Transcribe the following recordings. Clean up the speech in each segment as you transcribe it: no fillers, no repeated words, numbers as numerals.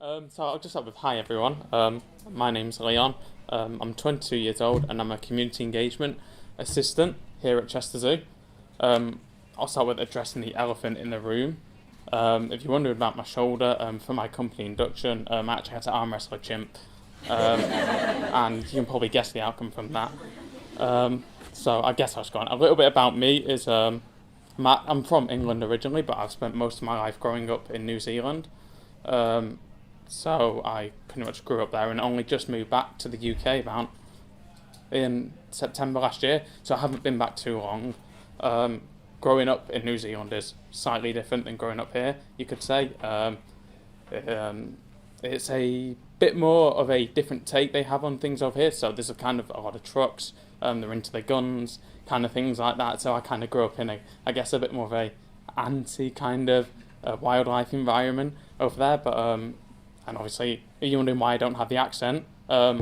So I'll just start with hi everyone. My name's Leon. I'm 22 years old and I'm a community engagement assistant here at Chester Zoo. I'll start with addressing the elephant in the room. If you're wondering about my shoulder, for my company induction, I actually had to arm wrestle a chimp, and you can probably guess the outcome from that. So I guess I'll just go on. A little bit about me is I'm from England originally, but I've spent most of my life growing up in New Zealand. So I pretty much grew up there and only just moved back to the UK about in September last year. So I haven't been back too long. Growing up in New Zealand is slightly different than growing up here, you could say. It's a bit more of a different take they have on things over here. So there's a kind of a lot of trucks. They're into their guns, kind of things like that. So I kind of grew up in I guess a bit more of a anti kind of wildlife environment over there. But and obviously, are you wondering why I don't have the accent? I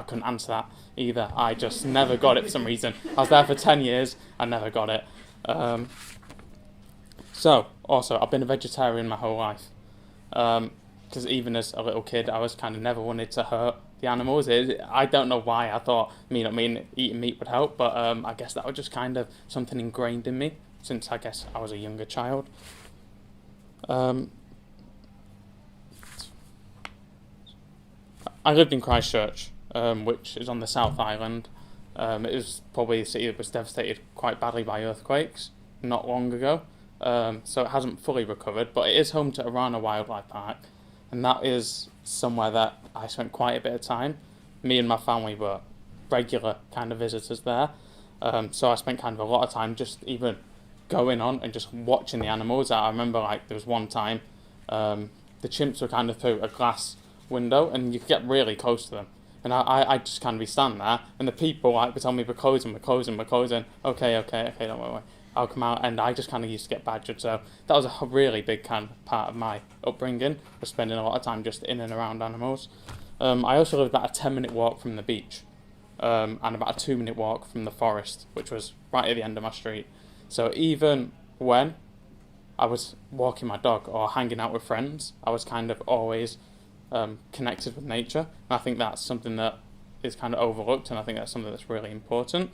couldn't answer that either. I just never got it for some reason. I was there for 10 years, I never got it. So, also, I've been a vegetarian my whole life. Because even as a little kid, I was kind of never wanted to hurt the animals. I don't know why I thought eating meat would help, but I guess that was just kind of something ingrained in me since I guess I was a younger child. I lived in Christchurch, which is on the South Island. It was probably a city that was devastated quite badly by earthquakes not long ago. So it hasn't fully recovered, but it is home to Arana Wildlife Park, and that is somewhere that I spent quite a bit of time. Me and my family were regular kind of visitors there. So I spent kind of a lot of time just even going on and just watching the animals. I remember there was one time the chimps were kind of through a glass window and you could get really close to them. And I just kind of be standing there and the people would tell me we're closing. Okay, don't worry. I'll come out, and I just kind of used to get badgered. So that was a really big kind of part of my upbringing, was spending a lot of time just in and around animals. I also lived about a 10-minute walk from the beach, and about a 2-minute walk from the forest, which was right at the end of my street. So even when I was walking my dog or hanging out with friends, I was kind of always connected with nature. And I think that's something that is kind of overlooked, and I think that's something that's really important.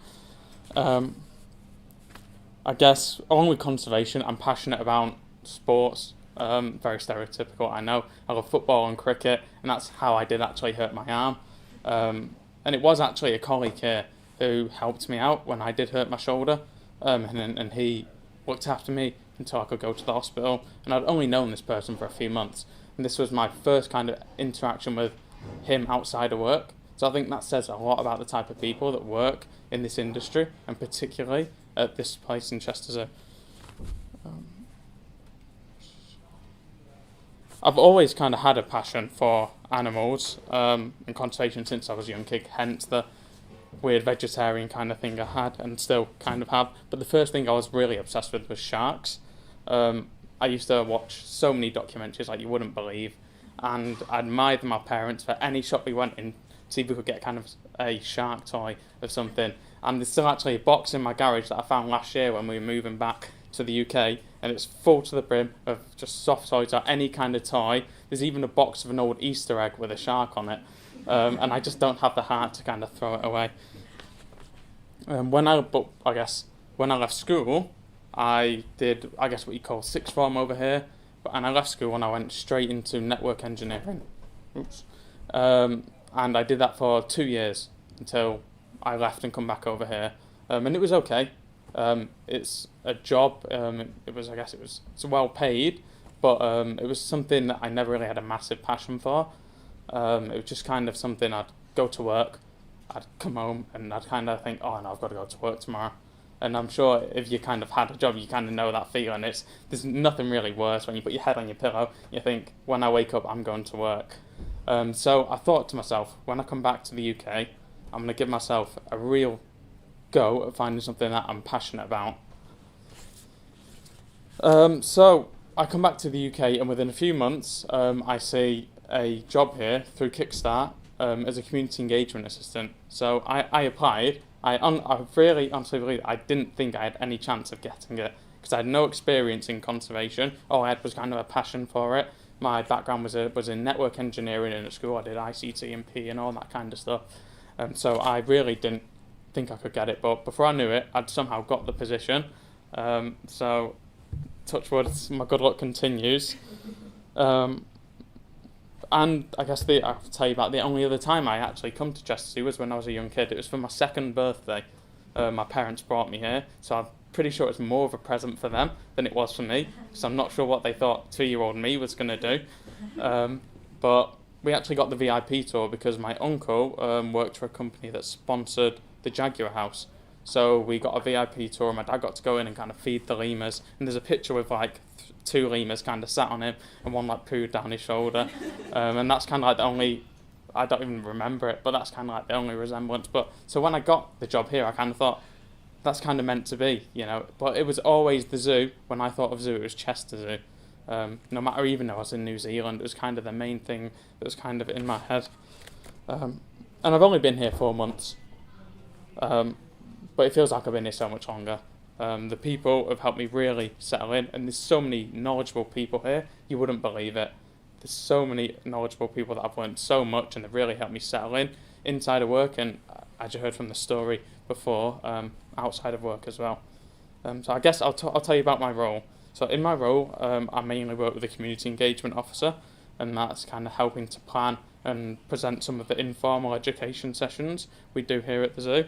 I guess, along with conservation, I'm passionate about sports. Very stereotypical, I know. I love football and cricket, and that's how I did actually hurt my arm. And it was actually a colleague here who helped me out when I did hurt my shoulder, and he looked after me until I could go to the hospital. And I'd only known this person for a few months, and this was my first kind of interaction with him outside of work. So I think that says a lot about the type of people that work in this industry, and particularly at this place in Chester Zoo. I've always kind of had a passion for animals and conservation since I was a young kid, hence the weird vegetarian kind of thing I had and still kind of have. But the first thing I was really obsessed with was sharks. I used to watch so many documentaries like you wouldn't believe, and I admired my parents for any shop we went in, see if we could get kind of a shark toy of something. And there's still actually a box in my garage that I found last year when we were moving back to the UK, and it's full to the brim of just soft toys or any kind of toy. There's even a box of an old Easter egg with a shark on it, and I just don't have the heart to kind of throw it away. When I left school, I did what you call sixth form over here, and I left school and I went straight into network engineering. And I did that for 2 years until I left and come back over here, and it was okay. It's a job. It's well paid, but it was something that I never really had a massive passion for. It was just kind of something I'd go to work, I'd come home, and I'd kind of think, oh no, I've got to go to work tomorrow. And I'm sure if you kind of had a job, you kind of know that feeling. There's nothing really worse when you put your head on your pillow. You think, when I wake up, I'm going to work. So I thought to myself, when I come back to the UK, I'm going to give myself a real go at finding something that I'm passionate about. So I come back to the UK, and within a few months, I see a job here through Kickstart as a community engagement assistant. So I applied. I really honestly believe I didn't think I had any chance of getting it because I had no experience in conservation. All I had was kind of a passion for it. my background was in network engineering, and at school I did ICT and P and all that kind of stuff. So I really didn't think I could get it, but before I knew it, I'd somehow got the position. So touch wood, my good luck continues. And I guess I'll tell you about the only other time I actually come to Chester Zoo was when I was a young kid. It was for my second birthday. My parents brought me here, so I'm pretty sure it's more of a present for them than it was for me, so I'm not sure what they thought 2-year-old me was going to do. But we actually got the VIP tour because my uncle worked for a company that sponsored the Jaguar House. So we got a VIP tour, and my dad got to go in and kind of feed the lemurs, and there's a picture with like 2 lemurs kind of sat on him and one like pooed down his shoulder. And that's kind of like the only, I don't even remember it, but that's kind of like the only resemblance. But so when I got the job here, I kind of thought that's kind of meant to be, you know. But it was always the zoo. When I thought of zoo, it was Chester Zoo. No matter, even though I was in New Zealand, it was kind of the main thing that was kind of in my head. And I've only been here 4 months, but it feels like I've been here so much longer. The people have helped me really settle in, and there's so many knowledgeable people here, you wouldn't believe it. There's so many knowledgeable people that I've learned so much, and they've really helped me settle in inside of work, and as you heard from the story before, outside of work as well. So I guess I'll tell you about my role. So in my role, I mainly work with the community engagement officer, and that's kind of helping to plan and present some of the informal education sessions we do here at the zoo.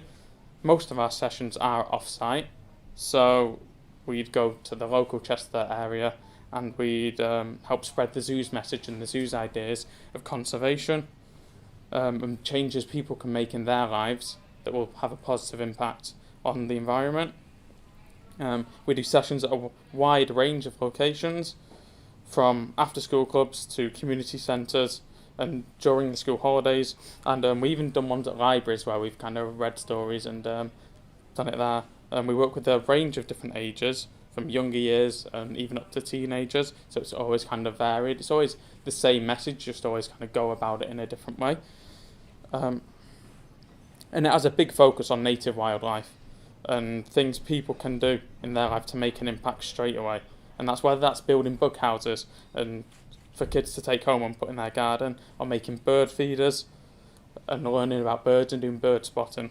Most of our sessions are off-site, so we'd go to the local Chester area and we'd help spread the zoo's message and the zoo's ideas of conservation and changes people can make in their lives that will have a positive impact on the environment. We do sessions at a wide range of locations, from after-school clubs to community centres and during the school holidays, and we even done ones at libraries where we've kind of read stories and done it there. We work with a range of different ages, from younger years and even up to teenagers, so it's always kind of varied. It's always the same message, just always kind of go about it in a different way. And it has a big focus on native wildlife and things people can do in their life to make an impact straight away. And that's whether that's building bug houses and for kids to take home and put in their garden, or making bird feeders and learning about birds and doing bird spotting.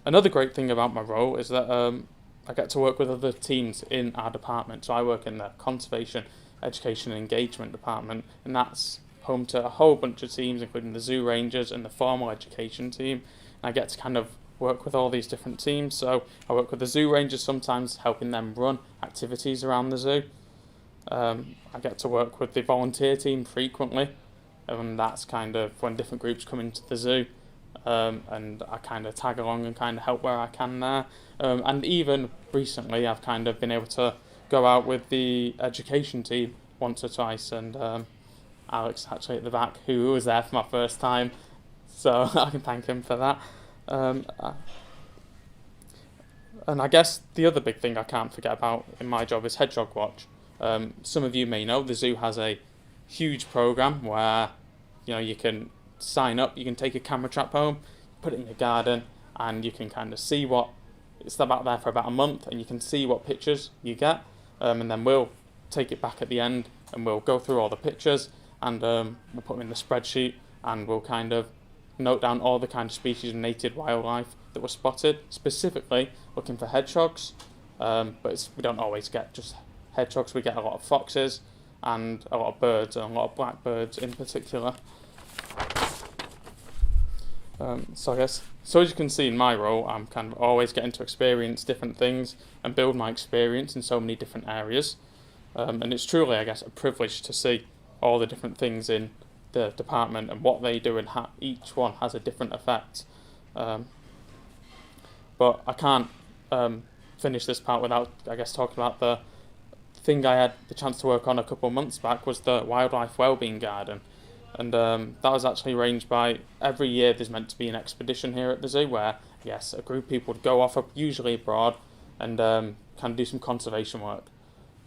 Another great thing about my role is that I get to work with other teams in our department. So I work in the Conservation, Education and Engagement department, and that's home to a whole bunch of teams, including the zoo rangers and the formal education team. And I get to kind of work with all these different teams. So I work with the zoo rangers sometimes, helping them run activities around the zoo. I get to work with the volunteer team frequently, and that's kind of when different groups come into the zoo, and I kind of tag along and kind of help where I can there. And even recently I've kind of been able to go out with the education team once or twice, and Alex actually at the back, who was there for my first time, so I can thank him for that. And I guess the other big thing I can't forget about in my job is Hedgehog Watch. Some of you may know the zoo has a huge program where, you know, you can sign up, you can take a camera trap home, put it in your garden, and you can kind of see what it's about there for about a month, and you can see what pictures you get, and then we'll take it back at the end and we'll go through all the pictures, and we'll put them in the spreadsheet, and we'll kind of note down all the kind of species of native wildlife that were spotted, specifically looking for hedgehogs, but we don't always get just hedgehogs. We get a lot of foxes and a lot of birds, and a lot of blackbirds in particular. So I guess, so as you can see in my role, I'm kind of always getting to experience different things and build my experience in so many different areas. And it's truly, I guess, a privilege to see all the different things in the department and what they do, and how each one has a different effect. But I can't finish this part without, I guess, talking about the thing I had the chance to work on a couple of months back, was the Wildlife Wellbeing Garden. And that was actually arranged by, every year there's meant to be an expedition here at the zoo where, yes, a group of people would go off, usually abroad, and kind of do some conservation work.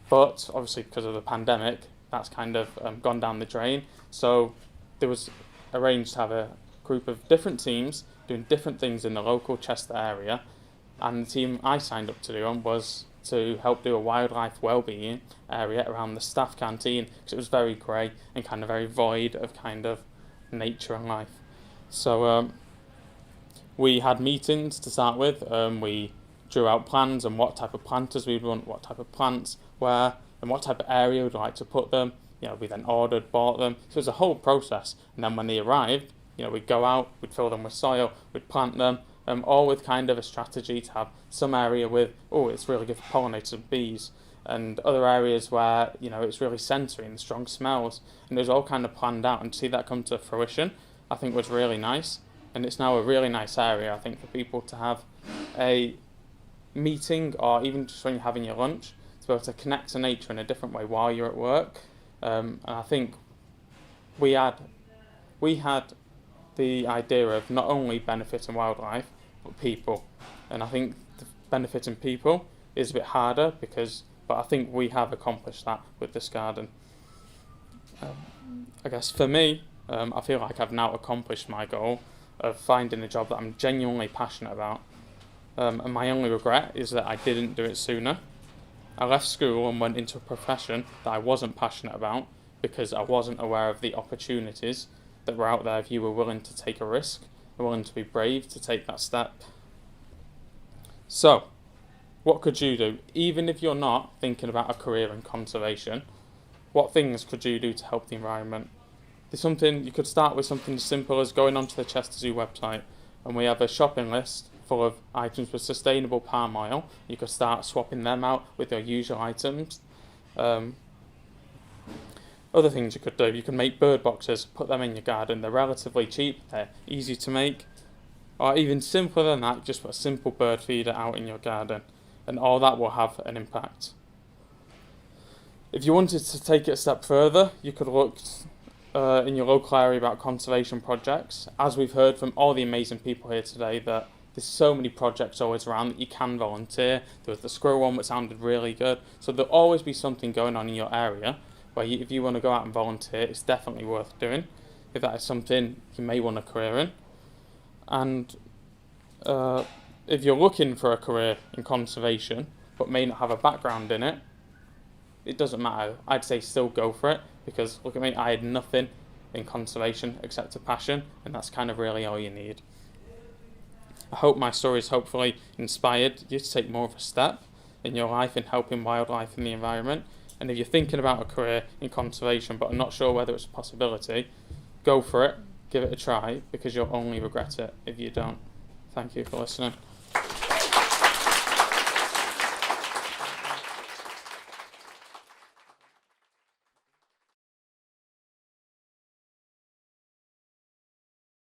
But obviously because of the pandemic, that's kind of gone down the drain. So there was arranged to have a group of different teams doing different things in the local Chester area, and the team I signed up to do on was to help do a wildlife wellbeing area around the staff canteen, because it was very grey and kind of very void of kind of nature and life. So we had meetings to start with. We drew out plans and what type of planters we'd want, what type of plants where, and what type of area we'd like to put them. We then ordered, bought them. So it was a whole process. And then when they arrived, we'd go out, we'd fill them with soil, we'd plant them, all with kind of a strategy to have some area with, it's really good for pollinators and bees, and other areas where, it's really sensory and strong smells. And it was all kind of planned out, and to see that come to fruition, I think was really nice. And it's now a really nice area, I think, for people to have a meeting, or even just when you're having your lunch, to be able to connect to nature in a different way while you're at work. And I think we had the idea of not only benefiting wildlife, but people. And I think benefiting people is a bit harder, but I think we have accomplished that with this garden. I guess for me, I feel like I've now accomplished my goal of finding a job that I'm genuinely passionate about. And my only regret is that I didn't do it sooner. I left school and went into a profession that I wasn't passionate about because I wasn't aware of the opportunities that were out there if you were willing to take a risk, willing to be brave to take that step. So, what could you do? Even if you're not thinking about a career in conservation, what things could you do to help the environment? You could start with something as simple as going onto the Chester Zoo website, and we have a shopping list full of items with sustainable palm oil. You could start swapping them out with your usual items. Other things you could do, you can make bird boxes, put them in your garden. They're relatively cheap, they're easy to make. Or even simpler than that, just put a simple bird feeder out in your garden, and all that will have an impact. If you wanted to take it a step further, you could look in your local area about conservation projects. As we've heard from all the amazing people here today, that there's so many projects always around that you can volunteer. There was the squirrel one that sounded really good. So there'll always be something going on in your area where if you want to go out and volunteer, it's definitely worth doing, if that is something you may want a career in. And if you're looking for a career in conservation but may not have a background in it, it doesn't matter. I'd say still go for it, because look at me, I had nothing in conservation except a passion, and that's kind of really all you need. I hope my story has hopefully inspired you to take more of a step in your life in helping wildlife and the environment. And if you're thinking about a career in conservation but are not sure whether it's a possibility, go for it, give it a try, because you'll only regret it if you don't. Thank you for listening.